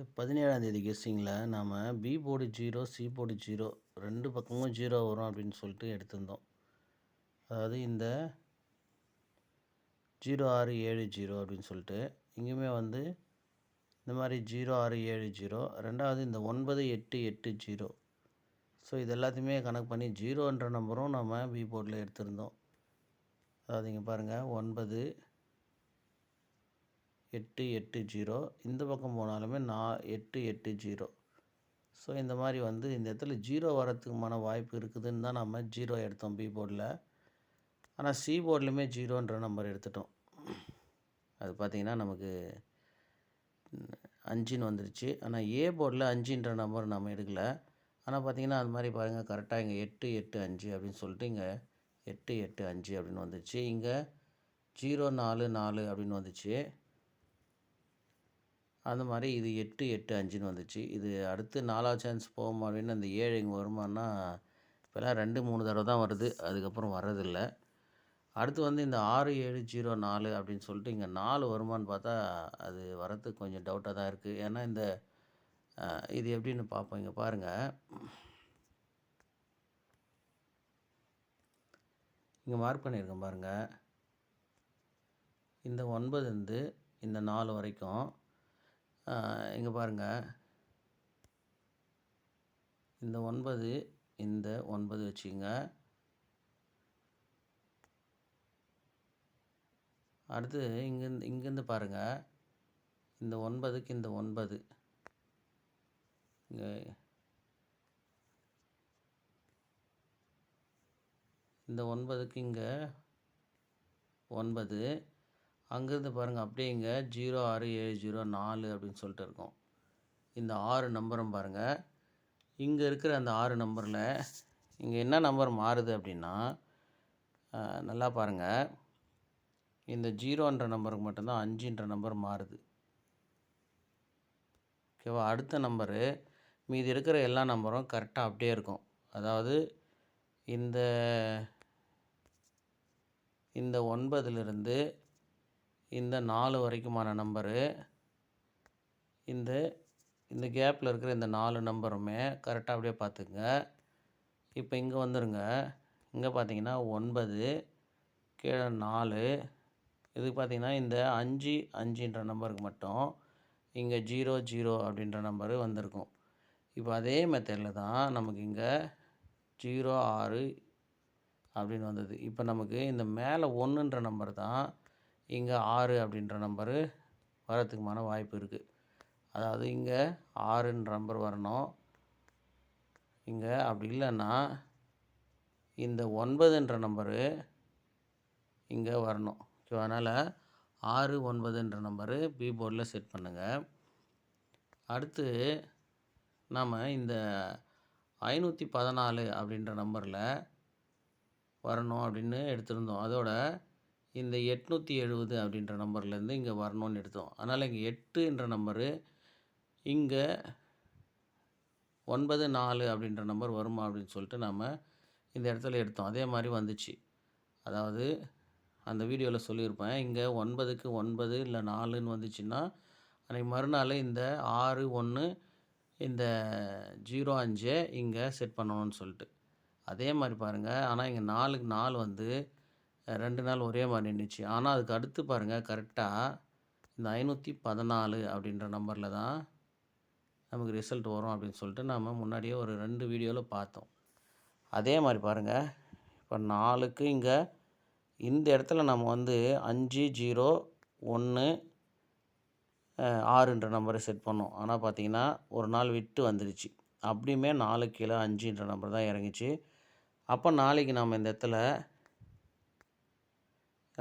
17ஆம் தேதி கெஸ்ஸிங்கில் நாம் B board 0 C board 0 ரெண்டு பக்கமும் 0 வரும் அப்படின்னு சொல்லிட்டு எடுத்திருந்தோம். அதாவது இந்த 0670 அப்படின்னு சொல்லிட்டு இங்கேயுமே வந்து இந்த மாதிரி 0670, ரெண்டாவது இந்த 9880. ஸோ இது எல்லாத்தையுமே கணக்கு பண்ணி 0என்ற நம்பரும் நம்ம பி போர்டில் எடுத்திருந்தோம். அதாவது இங்கே பாருங்கள் 9880, இந்த பக்கம் போனாலுமே 880. ஸோ இந்த மாதிரி வந்து இந்த இடத்துல 0 வரத்துக்குமான வாய்ப்பு இருக்குதுன்னு தான் நம்ம 0 எடுத்தோம் பி போர்டில். ஆனால் சி போர்ட்லையுமே 0என்ற நம்பர் எடுத்துட்டோம். அது பார்த்திங்கன்னா நமக்கு 5ன்னு வந்துருச்சு. ஆனால் ஏ போர்டில் 5ன்ற நம்பர் நம்ம எடுக்கலை. ஆனால் பார்த்திங்கன்னா அது மாதிரி பாருங்கள், கரெக்டாக இங்கே 885 அப்படின்னு சொல்லிட்டு இங்கே 885 அப்படின்னு வந்துச்சு. இங்கே 044 அப்படின்னு வந்துச்சு. அந்த மாதிரி இது 885ன்னு வந்துச்சு. இது அடுத்து 4வது சான்ஸ் போகுமா அப்படின்னு அந்த 7 இங்கே வருமானா இப்போலாம் 2-3 தடவை தான் வருது, அதுக்கப்புறம் வர்றதில்லை. அடுத்து வந்து இந்த 6704 அப்படின்னு சொல்லிட்டு இங்கே 4 வருமானு பார்த்தா அது வரத்துக்கு கொஞ்சம் டவுட்டாக தான் இருக்குது. ஏன்னா இந்த இது எப்படின்னு பார்ப்போம். இங்கே பாருங்கள், இங்கே மார்க் பண்ணியிருக்கேன் பாருங்கள். இந்த 9 இருந்து இந்த 4 வரைக்கும் இங்கே பாருங்கள், இந்த 9 இந்த 9 வச்சுங்க. அடுத்து இங்கேருந்து பாருங்கள், இந்த 9க்கு இந்த 9 இங்கே இந்த 9க்கு இங்கே 9, அங்கேருந்து பாருங்கள் அப்படியே இங்கே 06704 அப்படின்னு சொல்லிட்டு இருக்கும். இந்த 6 நம்பரும் பாருங்கள், இங்கே இருக்கிற அந்த 6 நம்பரில் இங்கே என்ன நம்பர் மாறுது அப்படின்னா, நல்லா பாருங்கள், இந்த 0என்ற நம்பருக்கு மட்டும்தான் 5ன்ற நம்பர் மாறுது. ஓகேவா? அடுத்த நம்பரு மீதி இருக்கிற எல்லா நம்பரும் கரெக்டாக அப்படியே இருக்கும். அதாவது இந்த 9லிருந்து இந்த 4 வரைக்குமான நம்பரு, இந்த கேப்பில் இருக்கிற இந்த 4 நம்பருமே கரெக்டாக அப்படியே பார்த்துக்குங்க. இப்போ இங்கே வந்துடுங்க. இங்கே பார்த்தீங்கன்னா 9 கீழே 4, இதுக்கு பார்த்திங்கன்னா இந்த 5ன்ற நம்பருக்கு மட்டும் இங்கே 00 அப்படின்ற நம்பரு வந்திருக்கும். இப்போ அதே மெத்தடில் தான் நமக்கு இங்கே 06 அப்படின்னு வந்தது. இப்போ நமக்கு இந்த மேலே 1ன்ற நம்பர் தான் இங்கே 6 அப்படின்ற நம்பரு வரத்துக்குமான வாய்ப்பு இருக்குது. அதாவது இங்கே 6ன்ற நம்பர் வரணும். இங்கே அப்படி இல்லைன்னா இந்த 9ன்ற நம்பரு இங்கே வரணும். ஸோ அதனால் 6-9ன்ற நம்பரு பி போர்டில் செட் பண்ணுங்கள். அடுத்து நாம் இந்த 514 அப்படின்ற நம்பரில் வரணும் அப்படின்னு எடுத்திருந்தோம். அதோட இந்த 870 அப்படின்ற நம்பர்லேருந்து இங்கே வரணும்னு எடுத்தோம். அதனால் இங்கே 8ன்ற நம்பரு இங்கே 94 அப்படின்ற நம்பர் வருமா அப்படின்னு சொல்லிட்டு நாம் இந்த இடத்துல எடுத்தோம். அதே மாதிரி வந்துச்சு. அதாவது அந்த வீடியோவில் சொல்லியிருப்பேன், இங்கே 9க்கு 9 இல்லை 4ன்னு வந்துச்சுன்னா அன்றைக்கி மறுநாள் இந்த 61 இந்த 05 இங்கே செட் பண்ணணும்னு சொல்லிட்டு. அதே மாதிரி பாருங்கள், ஆனால் இங்கே 4க்கு 4 வந்து 2 நாள் ஒரே மாதிரி நின்றுச்சு. ஆனால் அதுக்கு அடுத்து பாருங்கள், கரெக்டாக இந்த 514 அப்படின்ற நம்பரில் தான் நமக்கு ரிசல்ட் வரும் அப்படின்னு சொல்லிட்டு நாம் முன்னாடியே ஒரு 2 வீடியோவில் பார்த்தோம். அதே மாதிரி பாருங்கள், இப்போ 4க்கு இங்கே இந்த இடத்துல நம்ம வந்து 501-6ன்ற நம்பரை செட் பண்ணோம். ஆனால் பார்த்திங்கன்னா ஒரு நாள் விட்டு வந்துடுச்சு. அப்படியுமே 4 கீழே 5ன்ற நம்பர் தான் இறங்கிச்சு. அப்போ நாளைக்கு நாம் இந்த இடத்துல,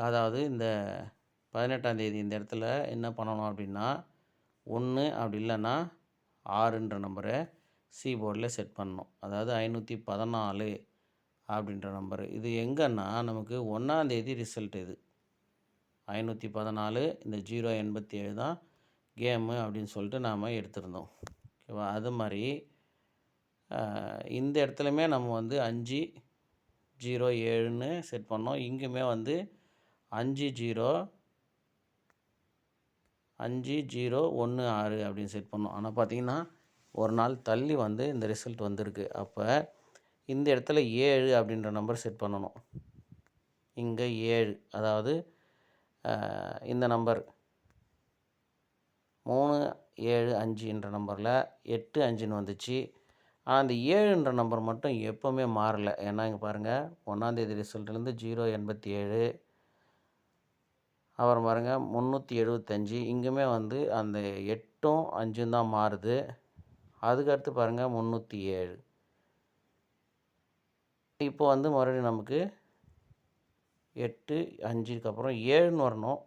அதாவது இந்த 18ஆம் தேதி இந்த இடத்துல என்ன பண்ணணும் அப்படின்னா, 1 அப்படி இல்லைன்னா 6ன்ற நம்பரை சி போர்டில் செட் பண்ணணும். அதாவது 514 அப்படின்ற நம்பரு. இது எங்கன்னா நமக்கு 1ஆம் தேதி ரிசல்ட். இது 514 இந்த 087 தான் கேமு அப்படின்னு சொல்லிட்டு நாம் எடுத்திருந்தோம். ஓகேவா? அது மாதிரி இந்த இடத்துலையுமே நம்ம வந்து 507ன்னு செட் பண்ணோம். இங்கேயுமே வந்து 50 5016 அப்படின்னு செட் பண்ணோம். ஆனால் பார்த்தீங்கன்னா ஒரு நாள் தள்ளி வந்து இந்த ரிசல்ட் வந்திருக்கு. அப்போ இந்த இடத்துல 7 அப்படின்ற நம்பர் செட் பண்ணணும். இங்கே 7, அதாவது இந்த நம்பர் 375 நம்பரில் 85ன்னு வந்துச்சு. ஆனால் அந்த 7ன்ற நம்பர் மட்டும் எப்போவுமே மாறலை. ஏன்னா இங்கே பாருங்கள், 1ஆந்தேதி ரிசல்ட்லேருந்து 087, அப்புறம் பாருங்கள் 375, இங்கேயுமே வந்து அந்த 8ம் 5ம் தான் மாறுது. அதுக்கடுத்து பாருங்கள் 307. இப்போ வந்து மறுபடியும் நமக்கு 8, 5க்கு அப்புறம் 7ன்னு வரணும்.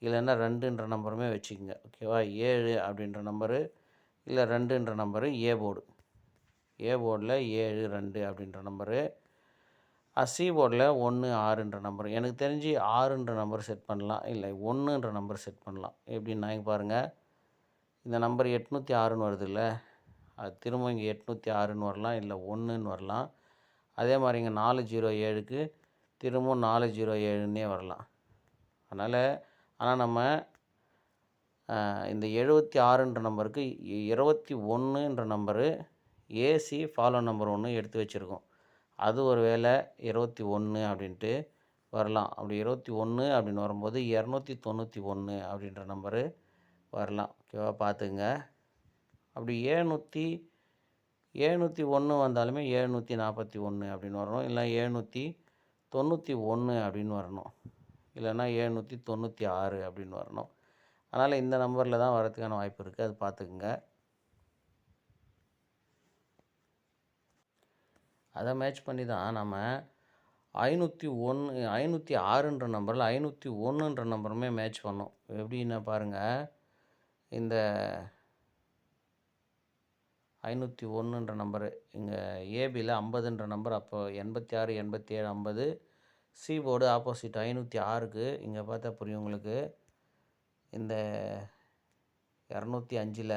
இல்லைன்னா 2ன்ற நம்பருமே வச்சுக்கோங்க. ஓகேவா? 7 அப்படின்ற நம்பரு இல்லை 2ன்ற நம்பரு ஏ போர்டு. ஏ போர்டில் 7, 2 அப்படின்ற நம்பரு. சி போர்டில் 1, 6ன்ற நம்பர். எனக்கு தெரிஞ்சு 6ன்ற நம்பர் செட் பண்ணலாம், இல்லை 1ன்ற நம்பர் செட் பண்ணலாம். எப்படின்னா இங்கே பாருங்கள், இந்த நம்பர் 806ன்னு வருதுல்ல, அது திரும்ப இங்கே 806ன்னு வரலாம், இல்லை 1ன்னு வரலாம். அதே மாதிரி இங்கே 407க்கு திரும்பவும் 407ன்னே வரலாம். ஆனால் நம்ம இந்த 76ன்ற நம்பருக்கு 21ன்ற நம்பரு ஏசி ஃபாலோ நம்பர் 1 எடுத்து வச்சுருக்கோம். அது ஒரு வேளை 21 அப்படின்ட்டு வரலாம். அப்படி 21 அப்படின்னு வரும்போது 291 அப்படின்ற நம்பரு வரலாம். ஓகேவா? பார்த்துங்க. அப்படி 701 வந்தாலுமே 741 அப்படின்னு வரணும், இல்லை 791 அப்படின்னு வரணும், இல்லைன்னா 796 அப்படின்னு வரணும். அதனால் இந்த நம்பரில் தான் வரதுக்கான வாய்ப்பு இருக்குது. அது பார்த்துக்குங்க. அதை மேட்ச் பண்ணி தான் நம்ம 506ன்ற நம்பரில் 501ன்ற நம்பருமே மேட்ச் பண்ணோம். எப்படின்னா பாருங்கள், இந்த 501ன்ற நம்பரு இங்கே ஏபியில் 50ன்ற நம்பர், அப்போ 86, 87, 50. சி போர்டு ஆப்போசிட் 506க்கு இங்கே பார்த்தா புரியும் உங்களுக்கு. இந்த 205ல்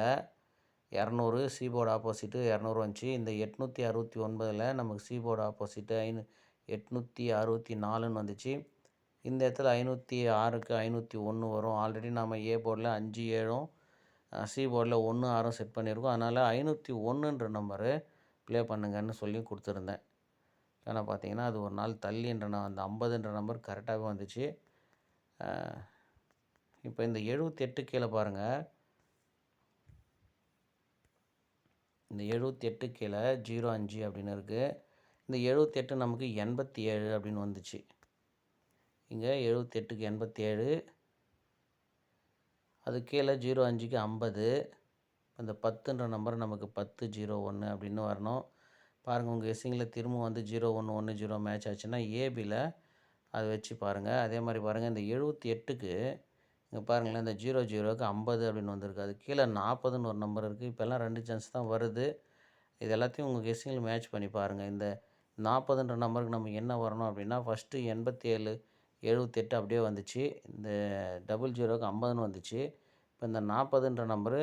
200, சி போர்டு ஆப்போசிட்டு 200 வந்துச்சு. இந்த 869ல் நமக்கு சி போர்டு ஆப்போசிட்டு 864ன்னு வந்துச்சு. இந்த இடத்துல 506க்கு 501 வரும். ஆல்ரெடி நம்ம ஏ போர்டில் 5, 7ம் சி போர்டில் 1, 6ம் செட் பண்ணியிருக்கோம். அதனால் 501ன்ற நம்பரு ப்ளே பண்ணுங்கன்னு சொல்லி கொடுத்துருந்தேன். ஏன்னா பார்த்தீங்கன்னா அது ஒரு நாள் தள்ளின்ற அந்த 50ன்ற நம்பர் கரெக்டாகவே வந்துச்சு. இப்போ இந்த 78 கீழே பாருங்கள், இந்த 78 கீழே 05 அப்படின்னு இருக்குது. இந்த 78 நமக்கு 87 அப்படின்னு வந்துச்சு. இங்கே 78க்கு 87, அது கீழே 05க்கு 50. இந்த 10ன்ற நம்பர் நமக்கு 1001 அப்படின்னு வரணும். பாருங்கள், உங்கள் கெஸ்ஸிங்கில் திரும்ப வந்து 0110 மேட்ச் ஆச்சுன்னா ஏபியில் அதை வச்சு பாருங்கள். அதே மாதிரி பாருங்கள், இந்த 78க்கு இங்கே பாருங்களேன், இந்த 00க்கு 50 அப்படின்னு வந்திருக்கு. அது கீழே 40ன்னு ஒரு நம்பர் இருக்குது. இப்போல்லாம் 2 சான்ஸ் தான் வருது. இது எல்லாத்தையும் உங்கள் கெஸ்ஸிங்கில் மேட்ச் பண்ணி பாருங்கள். இந்த 40ன்ற நம்பருக்கு நம்ம என்ன வரணும் அப்படின்னா, ஃபஸ்ட்டு 87, 78 அப்படியே வந்துச்சு. இந்த 00க்கு 50ன்னு வந்துச்சு. இப்போ இந்த 40ன்ற நம்பரு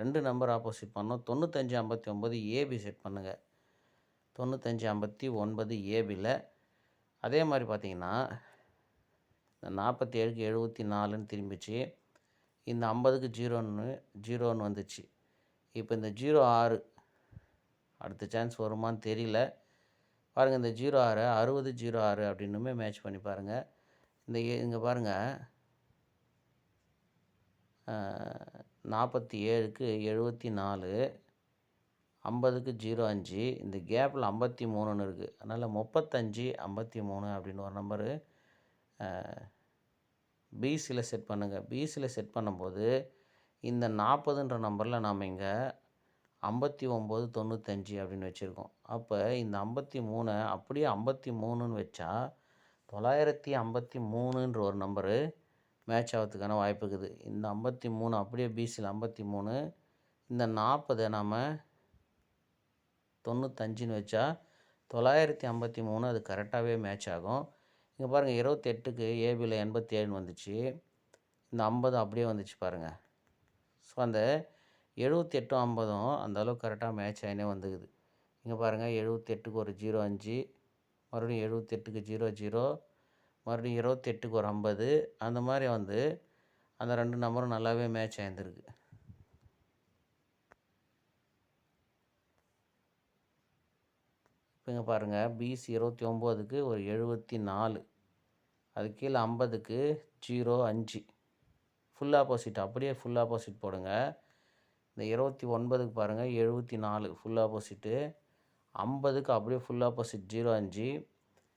2 நம்பர் ஆப்போசிட் பண்ணோம். 9559 ஏபி செட் பண்ணுங்கள். 9559 ஏபியில். அதே மாதிரி பார்த்தீங்கன்னா இந்த 47க்கு 74ன்னு திரும்பிச்சு. இந்த 50க்கு 0ன்னு வந்துச்சு. இப்போ இந்த 06 அடுத்த சான்ஸ் வருமானு தெரியல. பாருங்கள், இந்த 06 6006 அப்படின்னுமே மேட்ச் பண்ணி பாருங்கள். இங்கே பாருங்கள், 47க்கு 74, 50க்கு 05, இந்த கேப்பில் 53ன்னு இருக்குது. அதனால் 35, 53 அப்படின்னு ஒரு நம்பரு பிசியில் செட் பண்ணுங்கள். பிசியில் செட் பண்ணும்போது இந்த 40ன்ற நம்பரில் நாம் இங்கே 5995 அப்படின்னு வச்சுருக்கோம். அப்போ இந்த 53 அப்படியே 53ன்னு வச்சா 953ன்ற ஒரு நம்பரு மேட்ச் ஆகிறதுக்கான வாய்ப்பு இருக்குது. இந்த 53 அப்படியே பிசியில் 53, இந்த 40 நாம் 95ன்னு வச்சா 953 அது கரெக்டாகவே மேட்ச் ஆகும். இங்கே பாருங்கள், 28க்கு ஏபியில் 87ன்னு வந்துச்சு. இந்த 50 அப்படியே வந்துச்சு பாருங்கள். ஸோ அந்த 78ம் 50ம் அந்தளவுக்கு கரெக்டாக மேட்ச் ஆகினே வந்துக்குது. இங்கே பாருங்கள், 78க்கு ஒரு 05, மறுபடியும் 78க்கு 00, மறுபடியும் 28க்கு ஒரு 50, அந்த மாதிரி வந்து அந்த 2 நம்பரும் நல்லாவே மேட்ச் ஆயிருந்திருக்கு. இப்போ இங்கே பாருங்கள், பிசி 29க்கு ஒரு 74, அது கீழே 50க்கு 05, ஃபுல் ஆப்போசிட், அப்படியே ஃபுல் ஆப்போசிட் போடுங்க. இந்த 29க்கு பாருங்கள் 74 ஃபுல் ஆப்போசிட்டு, 50க்கு அப்படியே ஃபுல் ஆப்போசிட் 05.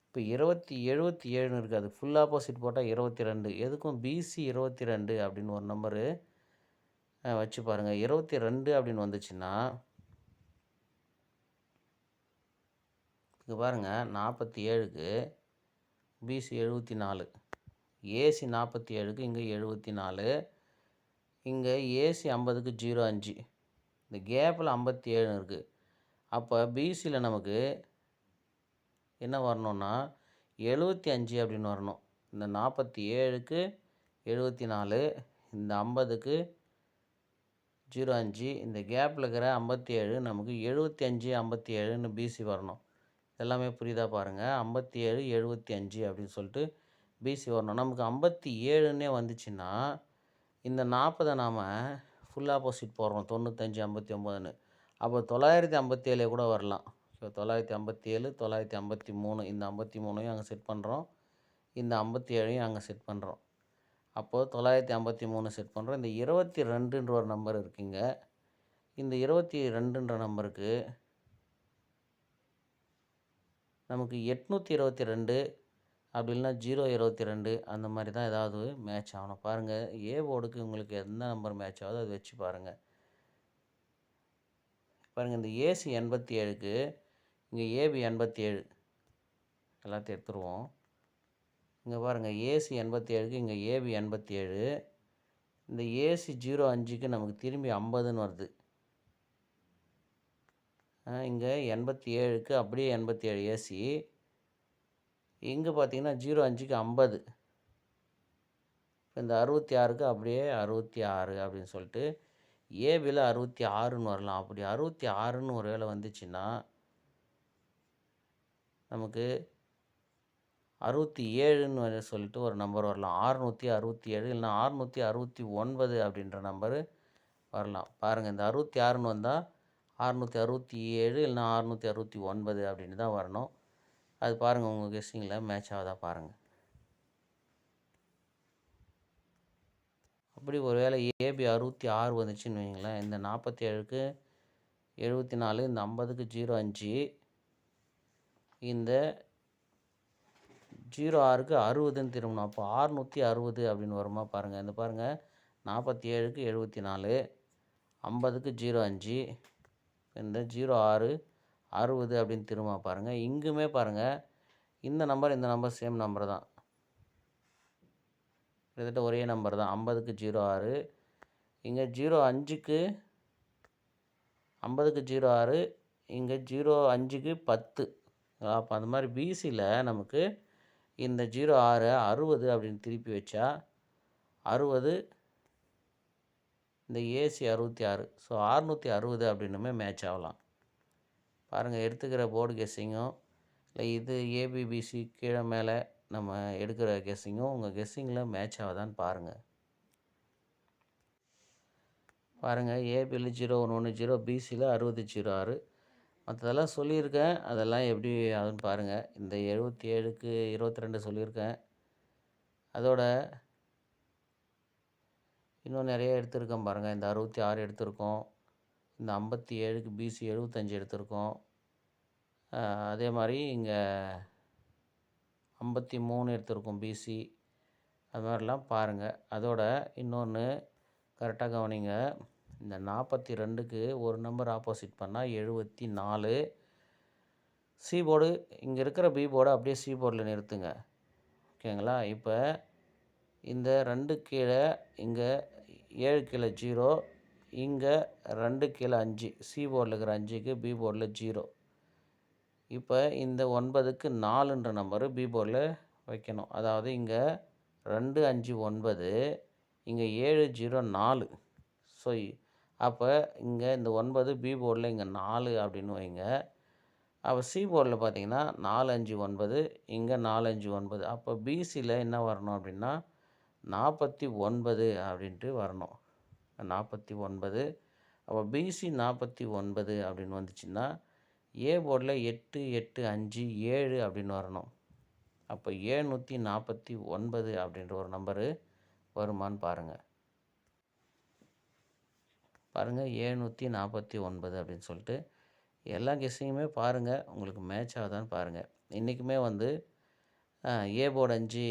இப்போ 77ன்னு இருக்குது, அது ஃபுல் ஆப்போசிட் போட்டால் 22. எதுக்கும் பிசி 22 அப்படின்னு ஒரு நம்பரு வச்சு பாருங்கள். 22 அப்படின்னு வந்துச்சுன்னா இங்கே பாருங்கள், 47க்கு பிசி 74, ஏசி 47க்கு இங்கே 74, இங்கே ஏசி 50க்கு 05, இந்த கேப்பில் 57 இருக்குது. அப்போ பிசியில் நமக்கு என்ன வரணும்னா 75 அப்படின்னு வரணும். இந்த 47க்கு 74, இந்த 50க்கு 05, இந்த கேப்பில் இருக்கிற 57, நமக்கு 75 57ன்னு பிசி வரணும். எல்லாமே புரியுதா பாருங்கள். 57 75 அப்படின்னு சொல்லிட்டு பிசி வரணும். நமக்கு 57ன்னே வந்துச்சுன்னா இந்த 40 நாம் ஃபுல் ஆப்போசிட் போடுறோம், 95 59ன்னு. அப்போ 957 கூட வரலாம். ஸோ 957 953, இந்த 53ஐயும் அங்கே செட் பண்ணுறோம், இந்த 57ஐயும் அங்கே செட் பண்ணுறோம். அப்போது 953 செட் பண்ணுறோம். இந்த 22ன்ற ஒரு நம்பர் இருக்குங்க. இந்த 22ன்ற நம்பருக்கு நமக்கு 822 அப்படி இல்லைனா 022 அந்த மாதிரி தான் ஏதாவது மேட்ச் ஆகணும். பாருங்கள், ஏ போர்டுக்கு உங்களுக்கு எந்த நம்பர் மேட்ச் ஆகுதோ அது வச்சு பாருங்கள். பாருங்கள், இந்த ஏசி 87க்கு இங்கே ஏபி 87, எல்லாத்தையும் எடுத்துருவோம். இங்கே பாருங்கள், ஏசி 87க்கு இங்கே ஏபி 87, இந்த ஏசி 05க்கு நமக்கு திரும்பி 50ன்னு வருது. இங்கே 87க்கு அப்படியே 87 ஏசி, இங்கே பார்த்தீங்கன்னா 05க்கு 50, இந்த 66க்கு அப்படியே 66 அப்படின்னு சொல்லிட்டு ஏபியில் 66ன்னு வரலாம். அப்படி 66ன்னு ஒரு வேளை வந்துச்சுன்னா நமக்கு 67ன்னு சொல்லிட்டு ஒரு நம்பர் வரலாம். 667 இல்லைனா 669 அப்படின்ற நம்பரு வரலாம். பாருங்கள், இந்த 66ன்னு வந்தால் 667 இல்லைனா 669 அப்படின்னு தான் வரணும். அது பாருங்கள், உங்கள் கெஸ்ஸிங்கில் மேட்ச் ஆகுதா பாருங்கள். அப்படி ஒரு வேளை ஏபி 66 வந்துச்சுன்னு வைங்களேன், இந்த 47க்கு 74, இந்த 50க்கு 05, இந்த 06க்கு 60ன்னு திரும்பணும். அப்போ 660 அப்படின்னு வருமா பாருங்கள். இந்த பாருங்கள், 47க்கு 74, 50க்கு 05, இந்த 06 60 அப்படின்னு திரும்ப பாருங்கள். இங்குமே பாருங்கள், இந்த நம்பர் சேம் நம்பர் தான், கிட்டத்தட்ட ஒரே நம்பர் தான். 50க்கு 06, இங்கே 05க்கு 50க்கு 06, இங்கே 05க்கு 10. அப்போ அந்த மாதிரி பிசியில் நமக்கு இந்த 06 60 அப்படின்னு திருப்பி வச்சா 60, இந்த ஏசி 66, ஸோ 660 அப்படின்னுமே மேட்ச் ஆகலாம். பாருங்கள், எடுத்துக்கிற போர்டு கெஸ்ஸிங்கும் இல்லை இது ஏபிபிசி கீழே மேலே நம்ம எடுக்கிற கெஸ்ஸிங்கும் உங்கள் கெஸ்ஸிங்கில் மேட்ச் ஆகுதான்னு பாருங்கள். பாருங்கள், ஏபியில் 0110, பிசியில் 6006, மற்றதெல்லாம் சொல்லியிருக்கேன். அதெல்லாம் எப்படி ஆகுதுன்னு பாருங்கள். இந்த 77க்கு 22 சொல்லியிருக்கேன். அதோட இன்னும் நிறைய எடுத்திருக்கோம் பாருங்கள். இந்த 66 எடுத்திருக்கோம், இந்த 57க்கு பிசி 75 எடுத்திருக்கோம். அதே மாதிரி இங்கே 53 எடுத்திருக்கோம் பிசி. அது மாதிரிலாம் பாருங்கள். அதோட இன்னொன்று கரெக்டாக கவனிங்க, இந்த 42க்கு ஒரு நம்பர் ஆப்போசிட் பண்ணால் 74. சி போர்டு இங்கே இருக்கிற பி போர்டை அப்படியே சி போர்டில் நிறுத்துங்க, ஓகேங்களா. இப்போ இந்த 2 கீழே இங்கே 7 கீழே 0, இங்கே 2 கீழே 5, சி போர்டில் இருக்கிற 5க்கு பி போர்டில் 0. இப்போ இந்த 9க்கு 4ன்ற நம்பரு பி போர்டில் வைக்கணும். அதாவது இங்கே 2 5 9, இங்கே 7 0 4. ஸோ அப்போ இங்கே இந்த 9 பி போர்டில் இங்கே 4 அப்படின்னு வைங்க. அப்போ சி போர்டில் பார்த்தீங்கன்னா 4 5 9, இங்கே 4 5 9. அப்போ பிசியில் என்ன வரணும் அப்படின்னா 49 அப்படின்ட்டு வரணும். 49. அப்போ பிசி 49 அப்படின்னு வந்துச்சுன்னா, ஏ போர்டில் 8, 8, 5, 7 அப்படின்னு வரணும். அப்போ 749 அப்படின்ற ஒரு நம்பரு வருமான்னு பாருங்கள். பாருங்கள் 749 அப்படின்னு சொல்லிட்டு எல்லா கெஸ்ஸையுமே பாருங்கள், உங்களுக்கு மேட்ச் ஆகுதான்னு பாருங்கள். இன்றைக்குமே வந்து ஏ போர்டு 5,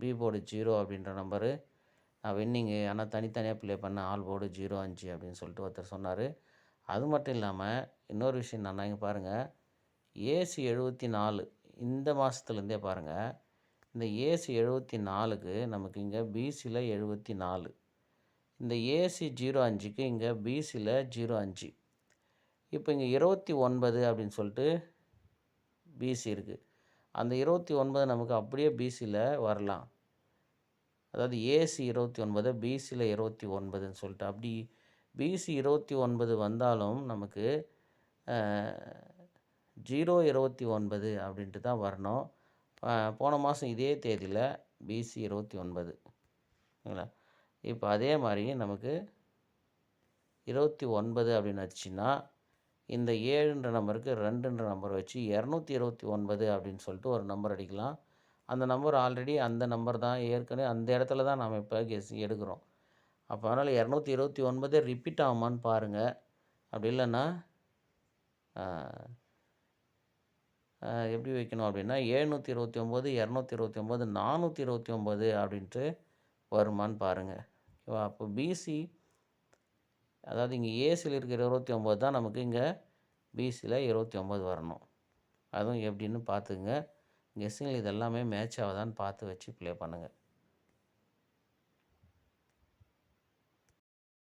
பி போர்டு 0 அப்படின்ற நம்பரு நான் வின்னிங்கு. ஆனால் தனித்தனியாக ப்ளே பண்ண ஆல் போர்டு 0, 5 அப்படின்னு சொல்லிட்டு ஒருத்தர் சொன்னார். அது மட்டும் இல்லாமல் இன்னொரு விஷயம் நான் இங்கே பாருங்கள், ஏசி 74 இந்த மாதத்துலேருந்தே பாருங்கள், இந்த ஏசி 74க்கு நமக்கு இங்கே பிசியில் 74, இந்த ஏசி 05க்கு இங்கே பிசியில் 05. இப்போ இங்கே 29 அப்படின்னு சொல்லிட்டு பிசி இருக்குது. அந்த 29 நமக்கு அப்படியே பிசியில் வரலாம். அதாவது ஏசி 29 பிசியில் 29ன்னு சொல்லிட்டு அப்படி பிசி 29 வந்தாலும் நமக்கு 029 அப்படின்ட்டு தான் வரணும். போன மாதம் இதே தேதியில் பிசி 29 சரிங்களா. இப்போ அதே மாதிரி நமக்கு 29 அப்படின்னு வச்சுன்னா இந்த 7ன்ற நம்பருக்கு 2ன்ற நம்பர் வச்சு 229 அப்படின்னு சொல்லிட்டு ஒரு நம்பர் அடிக்கலாம். அந்த நம்பர் ஆல்ரெடி அந்த நம்பர் தான், ஏற்கனவே அந்த இடத்துல தான் நாம் இப்போ கெஸ் எடுக்கிறோம். அப்போ அதனால் 229 ரிப்பீட் ஆகுமான்னு பாருங்கள். அப்படி இல்லைன்னா எப்படி வைக்கணும் அப்படின்னா 729, 229, 429 அப்படின்ட்டு வருமான்னு பாருங்கள். ஓகேவா. அப்போ பிசி அதாவது இங்கே ஏசியில் இருக்கிற 29 தான் நமக்கு இங்கே பிசியில் 29 வரணும். அதுவும் எப்படின்னு பார்த்துங்க. கெஸ்ஸிங்கில் இது எல்லாமே மேட்ச் ஆகுதான்னு பார்த்து வச்சு ப்ளே பண்ணுங்கள்.